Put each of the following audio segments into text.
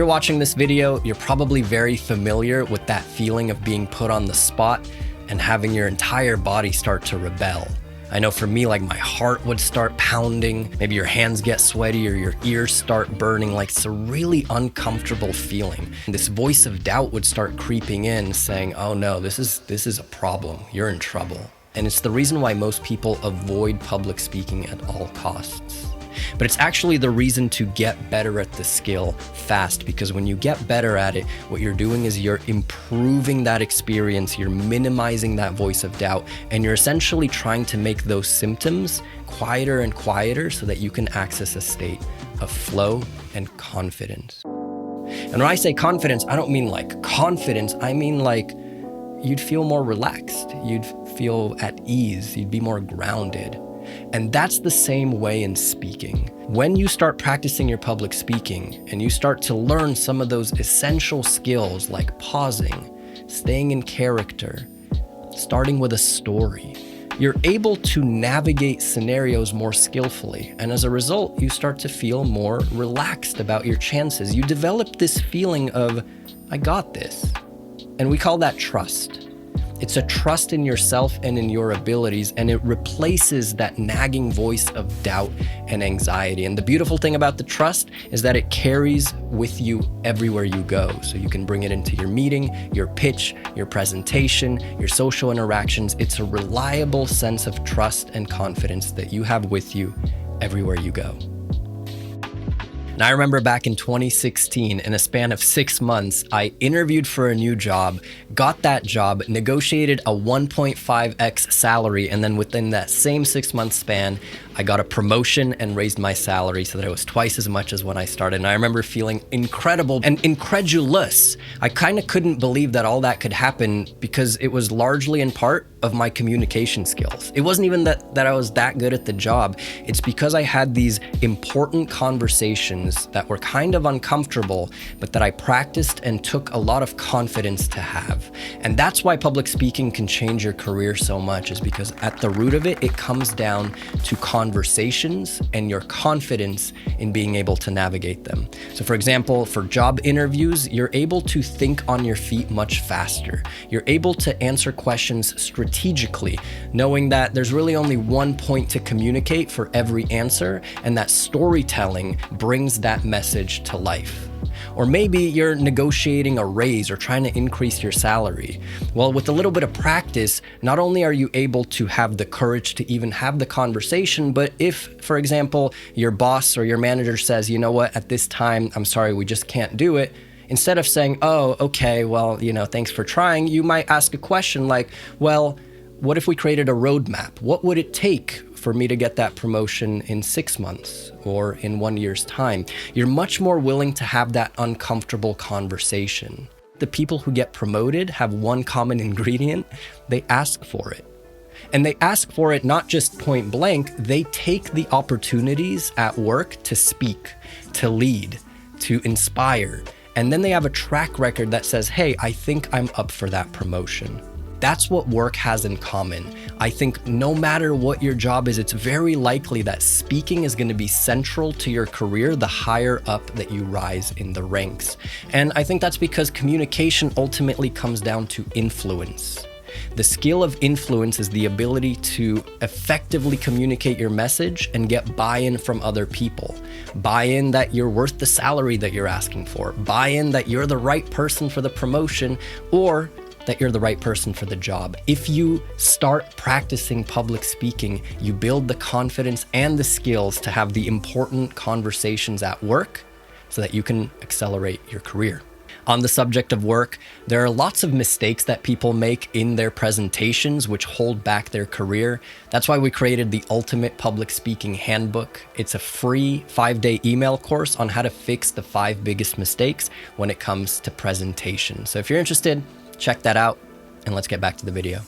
If you're watching this video, you're probably very familiar with that feeling of being put on the spot and having your entire body start to rebel. I know for me, like my heart would start pounding, maybe your hands get sweaty or your ears start burning. Like it's a really uncomfortable feeling. And this voice of doubt would start creeping in saying, oh no, this is a problem, you're in trouble. And it's the reason why most people avoid public speaking at all costs. But it's actually the reason to get better at the skill fast, because when you get better at it, what you're doing is you're improving that experience, you're minimizing that voice of doubt, and you're essentially trying to make those symptoms quieter and quieter so that you can access a state of flow and confidence. And when I say confidence, I don't mean like confidence, I mean like you'd feel more relaxed, you'd feel at ease, you'd be more grounded. And that's the same way in speaking. When you start practicing your public speaking and you start to learn some of those essential skills like pausing, staying in character, starting with a story, you're able to navigate scenarios more skillfully. And as a result, you start to feel more relaxed about your chances. You develop this feeling of, I got this. And we call that trust. It's a trust in yourself and in your abilities, and it replaces that nagging voice of doubt and anxiety. And the beautiful thing about the trust is that it carries with you everywhere you go. So you can bring it into your meeting, your pitch, your presentation, your social interactions. It's a reliable sense of trust and confidence that you have with you everywhere you go. And I remember back in 2016, in a span of 6 months, I interviewed for a new job, got that job, negotiated a 1.5x salary, and then within that same 6-month span, I got a promotion and raised my salary so that it was twice as much as when I started. And I remember feeling incredible and incredulous. I kind of couldn't believe that all that could happen because it was largely in part of my communication skills. It wasn't even that I was that good at the job. It's because I had these important conversations that were kind of uncomfortable, but that I practiced and took a lot of confidence to have. And that's why public speaking can change your career so much, is because at the root of it, it comes down to conversations and your confidence in being able to navigate them. So for example, for job interviews, you're able to think on your feet much faster. You're able to answer questions strategically, knowing that there's really only one point to communicate for every answer, and that storytelling brings that message to life. Or maybe you're negotiating a raise or trying to increase your salary. Well, with a little bit of practice, not only are you able to have the courage to even have the conversation, but if, for example, your boss or your manager says, you know what, at this time, I'm sorry, we just can't do it, instead of saying, oh, okay, well, thanks for trying, you might ask a question like, well, what if we created a roadmap? What would it take for me to get that promotion in 6 months or in 1 year's time? You're much more willing to have that uncomfortable conversation. The people who get promoted have one common ingredient: they ask for it. And they ask for it not just point blank, they take the opportunities at work to speak, to lead, to inspire. And then they have a track record that says, hey, I think I'm up for that promotion. That's what work has in common. I think no matter what your job is, it's very likely that speaking is going to be central to your career the higher up that you rise in the ranks. And I think that's because communication ultimately comes down to influence. The skill of influence is the ability to effectively communicate your message and get buy-in from other people. Buy-in that you're worth the salary that you're asking for. Buy-in that you're the right person for the promotion, or that you're the right person for the job. If you start practicing public speaking, you build the confidence and the skills to have the important conversations at work so that you can accelerate your career. On the subject of work, there are lots of mistakes that people make in their presentations which hold back their career. That's why we created the Ultimate Public Speaking Handbook. It's a free 5-day email course on how to fix the 5 biggest mistakes when it comes to presentation. So if you're interested, check that out, and let's get back to the video.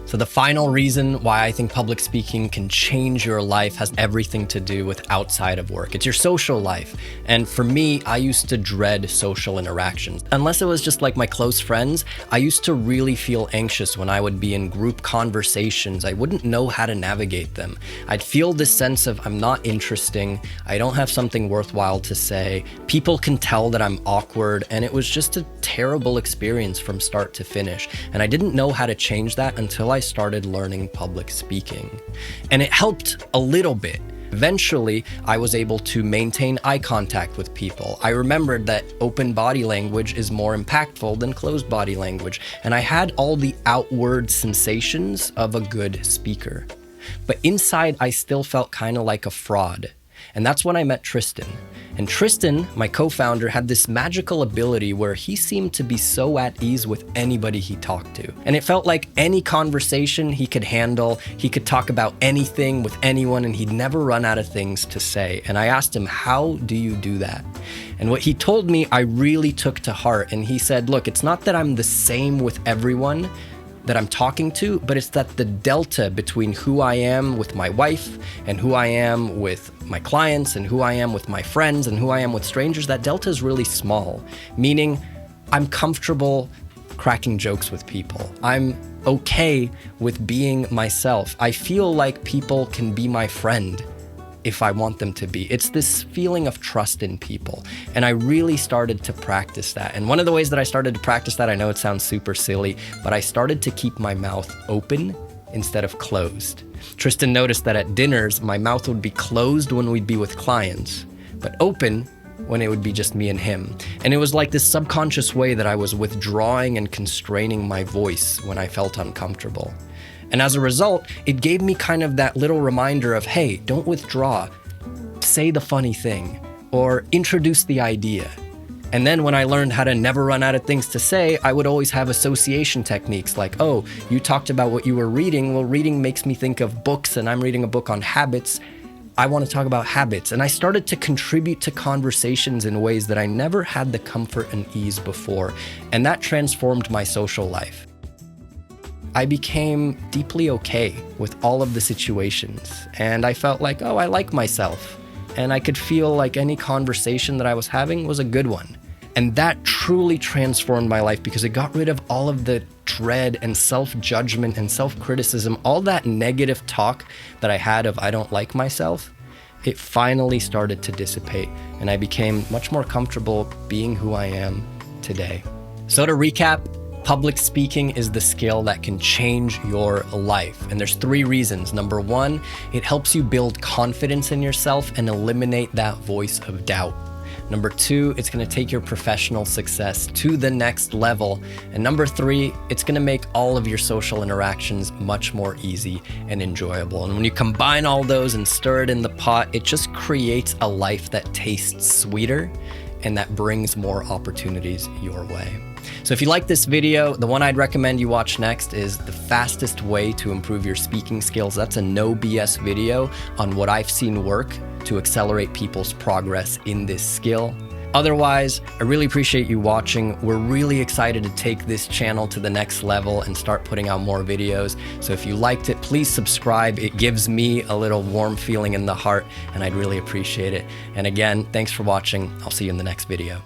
So the final reason why I think public speaking can change your life has everything to do with outside of work. It's your social life. And for me, I used to dread social interactions. Unless it was just like my close friends, I used to really feel anxious when I would be in group conversations. I wouldn't know how to navigate them. I'd feel this sense of I'm not interesting, I don't have something worthwhile to say, people can tell that I'm awkward, and it was just a terrible experience from start to finish. And I didn't know how to change that until I started learning public speaking. And it helped a little bit. Eventually, I was able to maintain eye contact with people. I remembered that open body language is more impactful than closed body language, and I had all the outward sensations of a good speaker. But inside, I still felt kind of like a fraud. And that's when I met Tristan. And Tristan, my co-founder, had this magical ability where he seemed to be so at ease with anybody he talked to. And it felt like any conversation he could handle, he could talk about anything with anyone, and he'd never run out of things to say. And I asked him, how do you do that? And what he told me, I really took to heart. And he said, look, it's not that I'm the same with everyone that I'm talking to, but it's that the delta between who I am with my wife and who I am with my clients and who I am with my friends and who I am with strangers, that delta is really small, meaning I'm comfortable cracking jokes with people. I'm okay with being myself. I feel like people can be my friend if I want them to be. It's this feeling of trust in people. And I really started to practice that. And one of the ways that I started to practice that, I know it sounds super silly, but I started to keep my mouth open instead of closed. Tristan noticed that at dinners, my mouth would be closed when we'd be with clients, but open when it would be just me and him. And it was like this subconscious way that I was withdrawing and constraining my voice when I felt uncomfortable. And as a result, it gave me kind of that little reminder of, hey, don't withdraw, say the funny thing, or introduce the idea. And then when I learned how to never run out of things to say, I would always have association techniques like, oh, you talked about what you were reading. Well, reading makes me think of books, and I'm reading a book on habits. I want to talk about habits. And I started to contribute to conversations in ways that I never had the comfort and ease before. And that transformed my social life. I became deeply okay with all of the situations, and I felt like, oh, I like myself, and I could feel like any conversation that I was having was a good one. And that truly transformed my life because it got rid of all of the dread and self-judgment and self-criticism, all that negative talk that I had of I don't like myself. It finally started to dissipate, and I became much more comfortable being who I am today. So to recap, public speaking is the skill that can change your life. And there's 3 reasons. Number 1, it helps you build confidence in yourself and eliminate that voice of doubt. Number 2, it's going to take your professional success to the next level. And number 3, it's going to make all of your social interactions much more easy and enjoyable. And when you combine all those and stir it in the pot, it just creates a life that tastes sweeter and that brings more opportunities your way. So if you like this video, the one I'd recommend you watch next is the fastest way to improve your speaking skills. That's a no BS video on what I've seen work to accelerate people's progress in this skill. Otherwise, I really appreciate you watching. We're really excited to take this channel to the next level and start putting out more videos. So if you liked it, please subscribe. It gives me a little warm feeling in the heart, and I'd really appreciate it. And again, thanks for watching. I'll see you in the next video.